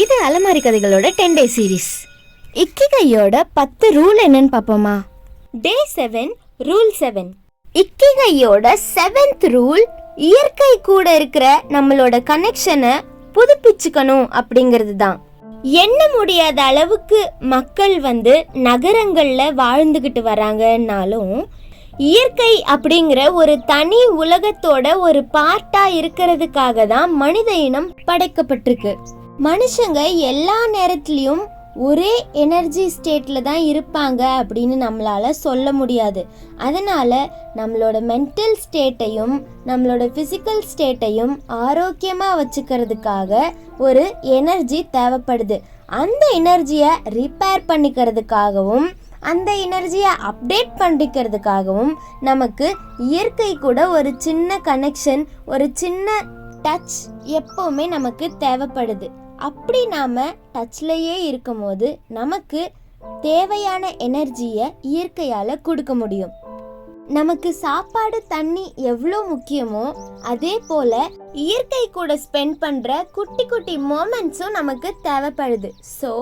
இது அலமாரி கதைகளோட 10 டே series. இக்கிகையோட 10 rule என்னன்னு பார்ப்போமா? டே 7 ரூல் 7. இக்கிகையோட 7th ரூல் இயற்கை கூட இருக்கிற நம்மளோட கனெக்ஷனை புதுப்பிச்சுக்கணும் அப்படிங்கிறது தான். எண்ண முடியாத அளவுக்கு மக்கள் நகரங்கள்ல வாழ்ந்துகிட்டு வராங்கன்னாலும் இயற்கை அப்படிங்கிற ஒரு தனி உலகத்தோட ஒரு பார்ட்டா இருக்கிறதுக்காக தான் மனித இனம் படைக்கப்பட்டிருக்கு. மனுஷங்க எல்லா நேரத்திலையும் ஒரே எனர்ஜி ஸ்டேட்ல தான் இருப்பாங்க அப்படின்னு நம்மளால சொல்ல முடியாது. அதனால நம்மளோட மென்டல் ஸ்டேட்டையும் நம்மளோட பிசிக்கல் ஸ்டேட்டையும் ஆரோக்கியமா வச்சுக்கிறதுக்காக ஒரு எனர்ஜி தேவைப்படுது. அந்த எனர்ஜியை ரிப்பேர் பண்ணிக்கிறதுக்காகவும் அந்த எனர்ஜியை அப்டேட் பண்ணிக்கிறதுக்காகவும் நமக்கு இயற்கை கூட ஒரு சின்ன கனெக்ஷன், ஒரு சின்ன டச் எப்பவுமே நமக்கு தேவைப்படுது. அப்படி நாம டச்லயே இருக்கும் போது நமக்கு தேவையான எனர்ஜியை இயற்கையால கொடுக்க முடியும். நமக்கு சாப்பாடு தண்ணி எவ்வளோ முக்கியமோ அதே போல இயற்கை கூட ஸ்பெண்ட் பண்ற குட்டி குட்டி மொமெண்ட்ஸும் நமக்கு தேவைப்படுது. ஸோ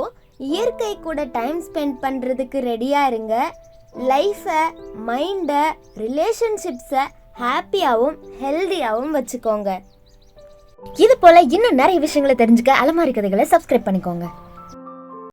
இயற்கை கூட டைம் ஸ்பெண்ட் பண்றதுக்கு ரெடியா இருங்க. லைஃபை, மைண்டை, ரிலேஷன்ஷிப்ஸை ஹாப்பியாகவும் ஹெல்தியாகவும் வச்சுக்கோங்க. இது போல இன்னும் நிறைய விஷயங்களை தெரிஞ்சுக்க அலமாரி கதைகளை சப்ஸ்கிரைப் பண்ணிக்கோங்க.